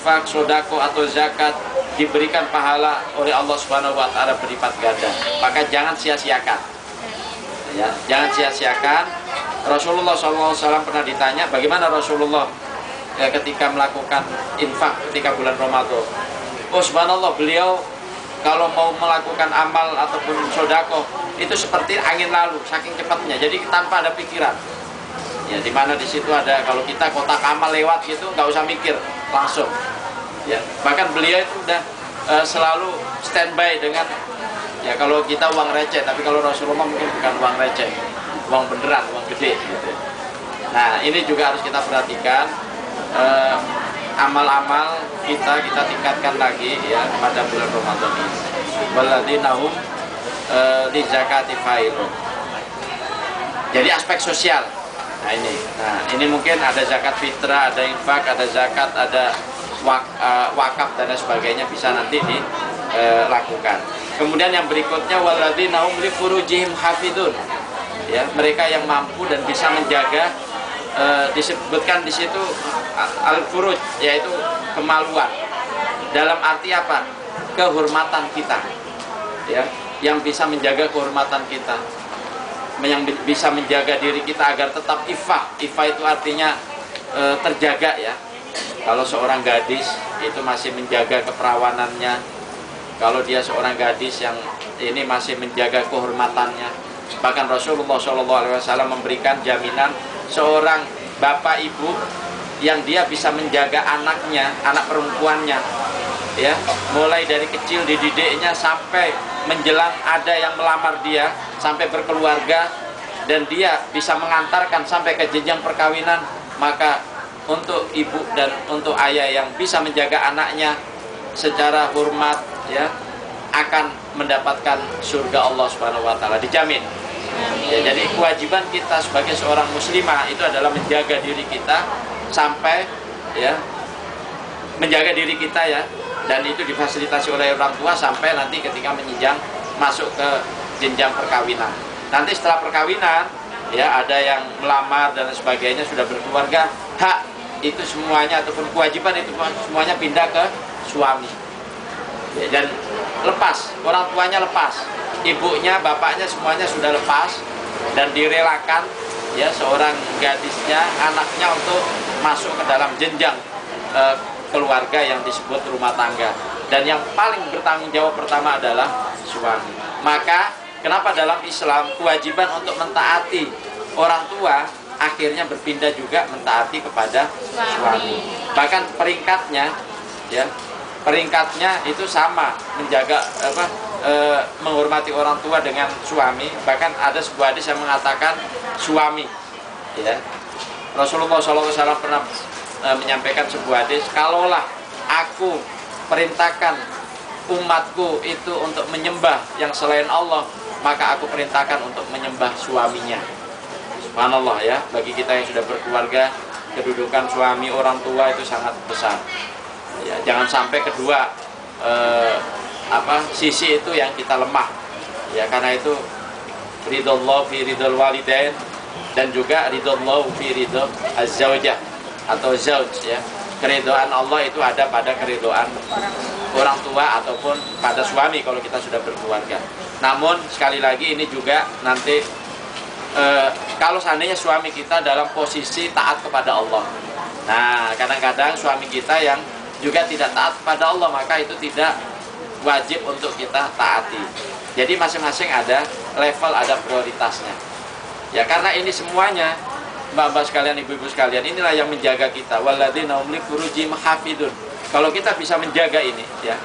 infak, sodako atau zakat diberikan pahala oleh Allah Subhanahu wa Ta'ala berlipat ganda. Maka jangan sia-siakan. Ya, jangan sia-siakan. Rasulullah SAW pernah ditanya bagaimana Rasulullah ketika melakukan infak ketika bulan Ramadan. Oh subhanallah, beliau kalau mau melakukan amal ataupun sodako itu seperti angin lalu, saking cepatnya. Jadi tanpa ada pikiran. Ya, dimana di situ ada, kalau kita kotak amal lewat gitu nggak usah mikir, langsung. Ya, bahkan beliau itu udah selalu standby dengan, ya kalau kita uang receh, tapi kalau Rasulullah mungkin bukan uang receh, uang beneran, uang gede gitu. Nah ini juga harus kita perhatikan, amal-amal kita tingkatkan lagi ya pada bulan Ramadan ini. Waladinahum li zakati failun. Jadi aspek sosial. Nah ini mungkin ada zakat fitrah, ada infak, ada zakat, ada wakaf dan sebagainya, bisa nanti dilakukan. Kemudian yang berikutnya waladina hum li furujihim hafidun. Ya, mereka yang mampu dan bisa menjaga, disebutkan di situ al-furuj, yaitu kemaluan. Dalam arti apa? Kehormatan kita. Ya, yang bisa menjaga kehormatan kita. Yang bisa menjaga diri kita agar tetap ifah. Ifah itu artinya terjaga ya. Kalau seorang gadis itu masih menjaga keperawanannya, kalau dia seorang gadis yang ini masih menjaga kehormatannya. Bahkan Rasulullah SAW memberikan jaminan seorang bapak ibu yang dia bisa menjaga anaknya, anak perempuannya, ya, mulai dari kecil dididiknya sampai menjelang ada yang melamar dia, sampai berkeluarga, dan dia bisa mengantarkan sampai ke jenjang perkawinan. Maka untuk ibu dan untuk ayah yang bisa menjaga anaknya secara hormat, ya, akan mendapatkan surga Allah Subhanahu wa Ta'ala, dijamin. Ya, jadi kewajiban kita sebagai seorang muslimah itu adalah menjaga diri kita sampai, ya, menjaga diri kita, ya, dan itu difasilitasi oleh orang tua sampai nanti ketika menjenjang masuk ke jenjang perkawinan. Nanti setelah perkawinan, ya, ada yang melamar dan sebagainya, sudah berkeluarga, hak itu semuanya ataupun kewajiban itu semuanya pindah ke suami. Ya, dan lepas, orang tuanya lepas, ibunya, bapaknya semuanya sudah lepas dan direlakan, ya, seorang gadisnya, anaknya untuk masuk ke dalam jenjang keluarga yang disebut rumah tangga. Dan yang paling bertanggung jawab pertama adalah suami. Maka kenapa dalam Islam kewajiban untuk mentaati orang tua akhirnya berpindah juga mentaati kepada suami. Bahkan peringkatnya, ya, peringkatnya itu sama, menjaga menghormati orang tua dengan suami. Bahkan ada sebuah hadis yang mengatakan suami, ya, Rasulullah SAW pernah menyampaikan sebuah hadis, kalaulah aku perintahkan umatku itu untuk menyembah yang selain Allah, maka aku perintahkan untuk menyembah suaminya. Subhanallah, ya, bagi kita yang sudah berkeluarga, kedudukan suami orang tua itu sangat besar. Ya, jangan sampai kedua sisi itu yang kita lemah. Ya, karena itu ridallah fi ridal walidain dan juga ridallah fi ridal az-zawjah atau zauj, ya. Keridhaan Allah itu ada pada keridhaan orang tua ataupun pada suami kalau kita sudah berkeluarga. Namun sekali lagi ini juga nanti kalau seandainya suami kita dalam posisi taat kepada Allah. Nah, kadang-kadang suami kita yang juga tidak taat kepada Allah, maka itu tidak wajib untuk kita taati. Jadi masing-masing ada level, ada prioritasnya. Ya, karena ini semuanya, mbak-mbak sekalian, ibu-ibu sekalian, inilah yang menjaga kita. Walladzina hum li furujihim hafidun. Kalau kita bisa menjaga ini, ya,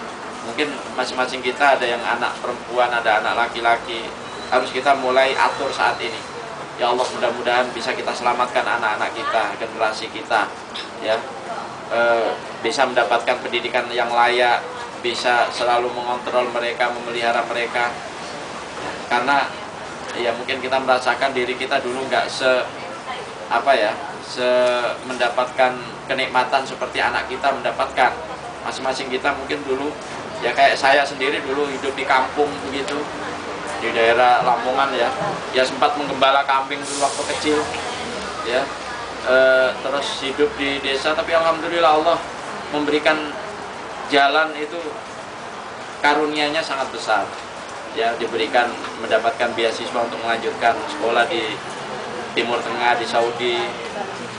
mungkin masing-masing kita ada yang anak perempuan, ada anak laki-laki, harus kita mulai atur saat ini. Ya Allah, mudah-mudahan bisa kita selamatkan anak-anak kita, generasi kita, ya, bisa mendapatkan pendidikan yang layak, bisa selalu mengontrol mereka, memelihara mereka. Karena ya mungkin kita merasakan diri kita dulu nggak mendapatkan kenikmatan seperti anak kita mendapatkan. Masing-masing kita mungkin dulu, ya, kayak saya sendiri dulu hidup di kampung begitu, di daerah Lamongan, ya sempat menggembala kambing dulu waktu kecil, ya, terus hidup di desa, tapi alhamdulillah Allah memberikan jalan itu karunia-Nya sangat besar. Ya, diberikan mendapatkan beasiswa untuk melanjutkan sekolah di Timur Tengah, di Saudi,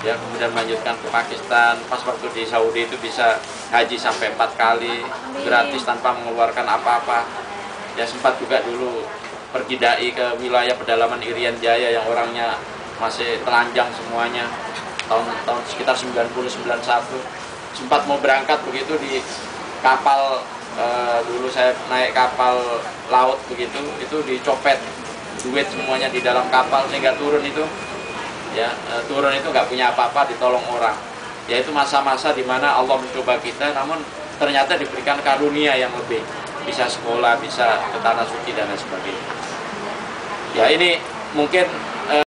ya, kemudian melanjutkan ke Pakistan. Pas waktu di Saudi itu bisa haji sampai 4 kali gratis tanpa mengeluarkan apa-apa. Ya, sempat juga dulu pergi dai ke wilayah pedalaman Irian Jaya yang orangnya masih telanjang semuanya, tahun sekitar 90-91. Sempat mau berangkat begitu di kapal, dulu saya naik kapal laut begitu, itu dicopet duit semuanya di dalam kapal sehingga turun itu nggak punya apa-apa, ditolong orang. Ya, itu masa-masa di mana Allah mencoba kita, namun ternyata diberikan karunia yang lebih, bisa sekolah, bisa ke tanah suci dan lain sebagainya. Ya, ini mungkin